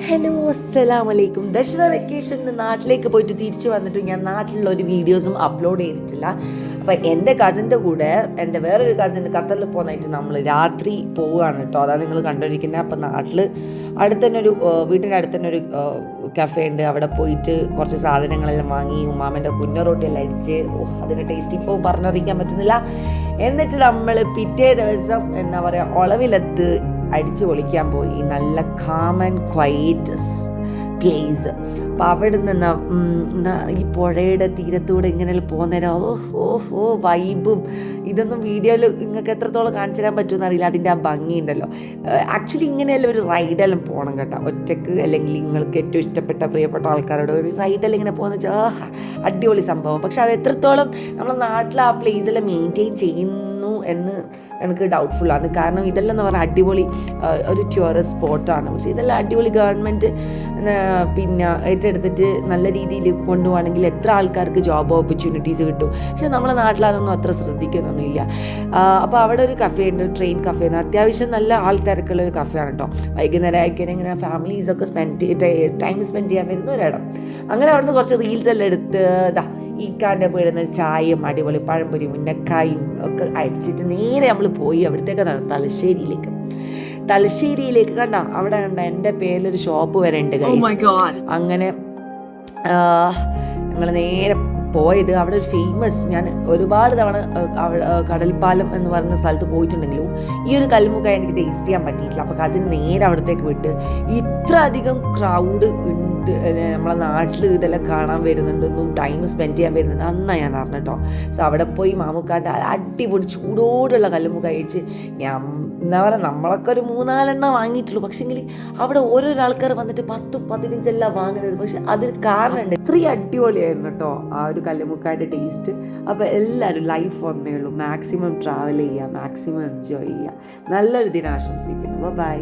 Hello, അസ്സലാമു അലൈക്കും. ദശറ വെക്കേഷന് നാട്ടിലേക്ക് പോയിട്ട് തിരിച്ചു വന്നിട്ട് ഞാൻ നാട്ടിലുള്ള ഒരു വീഡിയോസും അപ്ലോഡ് ചെയ്തിട്ടില്ല. അപ്പോൾ എൻ്റെ കസിൻ്റെ കൂടെ എൻ്റെ വേറൊരു കസിൻ ഖത്തറിൽ പോകുന്നതായിട്ട് നമ്മൾ രാത്രി പോവുകയാണ് കേട്ടോ. അതാണ് നിങ്ങൾ കണ്ടുകൊണ്ടിരിക്കുന്നത്. അപ്പോൾ നാട്ടിൽ അടുത്തന്നെ ഒരു വീട്ടിൻ്റെ അടുത്ത് തന്നെ ഒരു കഫേ ഉണ്ട്. അവിടെ പോയിട്ട് കുറച്ച് സാധനങ്ങളെല്ലാം വാങ്ങി ഉമ്മാമൻ്റെ കുഞ്ഞ റൊട്ടിയെല്ലാം അടിച്ച് അതിൻ്റെ ടേസ്റ്റ് ഇപ്പോൾ പറഞ്ഞറിയിക്കാൻ പറ്റുന്നില്ല. എന്നിട്ട് നമ്മൾ പിറ്റേ ദിവസം എന്താ പറയുക ഒളവിലെത്ത് അടിച്ചു പൊളിക്കാൻ പോയി. നല്ല കാം ആൻഡ് ക്വയറ്റ് പ്ലേസ്. അപ്പോൾ അവിടെ നിന്ന് ഈ പുഴയുടെ തീരത്തൂടെ ഇങ്ങനെ പോകുന്നേരം ഓഹോ വൈബും ഇതൊന്നും വീഡിയോയിൽ നിങ്ങൾക്ക് എത്രത്തോളം കാണിച്ചു തരാൻ പറ്റുമെന്ന് അറിയില്ല. അതിൻ്റെ ആ ഭംഗിയുണ്ടല്ലോ. ആക്ച്വലി ഇങ്ങനെയല്ല ഒരു റൈഡെല്ലാം പോകണം കേട്ടോ, ഒറ്റയ്ക്ക് അല്ലെങ്കിൽ നിങ്ങൾക്ക് ഏറ്റവും ഇഷ്ടപ്പെട്ട പ്രിയപ്പെട്ട ആൾക്കാരോട് ഒരു റൈഡെല്ലാം ഇങ്ങനെ പോകുന്ന വെച്ചാൽ അടിപൊളി സംഭവം. പക്ഷെ അത് എത്രത്തോളം നമ്മുടെ നാട്ടിൽ ആ പ്ലേസെല്ലാം മെയിൻറ്റെയിൻ ചെയ്യുന്നു എന്ന് എനിക്ക് ഡൗട്ട്ഫുള്ളാണ്. കാരണം ഇതെല്ലാം എന്ന് പറഞ്ഞാൽ അടിപൊളി ഒരു ടൂറിസ്റ്റ് സ്പോട്ടാണ്. പക്ഷേ ഇതെല്ലാം അടിപൊളി ഗവൺമെൻറ് പിന്നെ ഏറ്റെടുത്തിട്ട് നല്ല രീതിയിൽ കൊണ്ടുപോകണമെങ്കിൽ എത്ര ആൾക്കാർക്ക് ജോബ് ഓപ്പർച്യൂണിറ്റീസ് കിട്ടും. പക്ഷേ നമ്മുടെ നാട്ടിൽ അതൊന്നും അത്ര ശ്രദ്ധിക്കുന്നൊന്നുമില്ല. അപ്പോൾ അവിടെ ഒരു കഫേ ഉണ്ട്, ട്രെയിൻ കഫേ എന്ന്. അത്യാവശ്യം നല്ല ആൾ തിരക്കുള്ള ഒരു കഫേ ആണ് കേട്ടോ. വൈകുന്നേരം ആയിക്കാൻ ഇങ്ങനെ ഫാമിലീസൊക്കെ ടൈം സ്പെൻഡ് ചെയ്യാൻ വരുന്ന ഒരിടം. അങ്ങനെ അവിടുന്ന് കുറച്ച് റീൽസ് എല്ലാം എടുത്ത് ഈക്കാൻ്റെ പോയിരുന്ന ചായയും അടിപൊളി പഴംപൊരി മുന്നക്കായും ഒക്കെ അടിച്ചിട്ട് നേരെ നമ്മൾ പോയി അവിടത്തേക്ക് തലശ്ശേരിയിലേക്ക് കണ്ട അവിടെ കണ്ട എൻ്റെ പേരിലൊരു ഷോപ്പ് വരെ ഉണ്ട്. അങ്ങനെ ഞങ്ങൾ നേരെ പോയത് അവിടെ ഒരു ഫേമസ്, ഞാൻ ഒരുപാട് തവണ കടൽപ്പാലം എന്ന് പറയുന്ന സ്ഥലത്ത് പോയിട്ടുണ്ടെങ്കിലും ഈ ഒരു കല്ലുമുക്കായ എനിക്ക് ടേസ്റ്റ് ചെയ്യാൻ പറ്റിയിട്ടില്ല. അപ്പോൾ കസിൻ നേരെ അവിടത്തേക്ക് വിട്ട് ഇത്ര അധികം ക്രൗഡ് ഉണ്ട് നമ്മളെ നാട്ടിൽ ഇതെല്ലാം കാണാൻ വരുന്നുണ്ടെന്നും ടൈം സ്പെൻഡ് ചെയ്യാൻ വരുന്നുണ്ട് അന്നാണ് ഞാൻ അറിഞ്ഞു കേട്ടോ. സോ അവിടെ പോയി മാമുക്കാൻ്റെ അടിപൊളി ചൂടോടുള്ള കല്ലുമുക്ക കഴിച്ച് ഞാൻ എന്താ പറയുക നമ്മളൊക്കെ ഒരു 3-4 വാങ്ങിയിട്ടുള്ളൂ. പക്ഷേങ്കിൽ അവിടെ ഓരോരോ ആൾക്കാർ വന്നിട്ട് 10-15 വാങ്ങുന്നത്. പക്ഷെ അതിൽ കാരണമുണ്ട്, ഇത്രയും അടിപൊളിയായിരുന്നു കേട്ടോ ആ ഒരു കല്ലുമുക്കായുടെ ടേസ്റ്റ്. അപ്പോൾ എല്ലാവരും ലൈഫ് ഒന്നേ ഉള്ളൂ, മാക്സിമം ട്രാവൽ ചെയ്യുക, മാക്സിമം എൻജോയ് ചെയ്യുക. നല്ലൊരു ദിനം ആശംസിക്കുന്നു. ബൈ.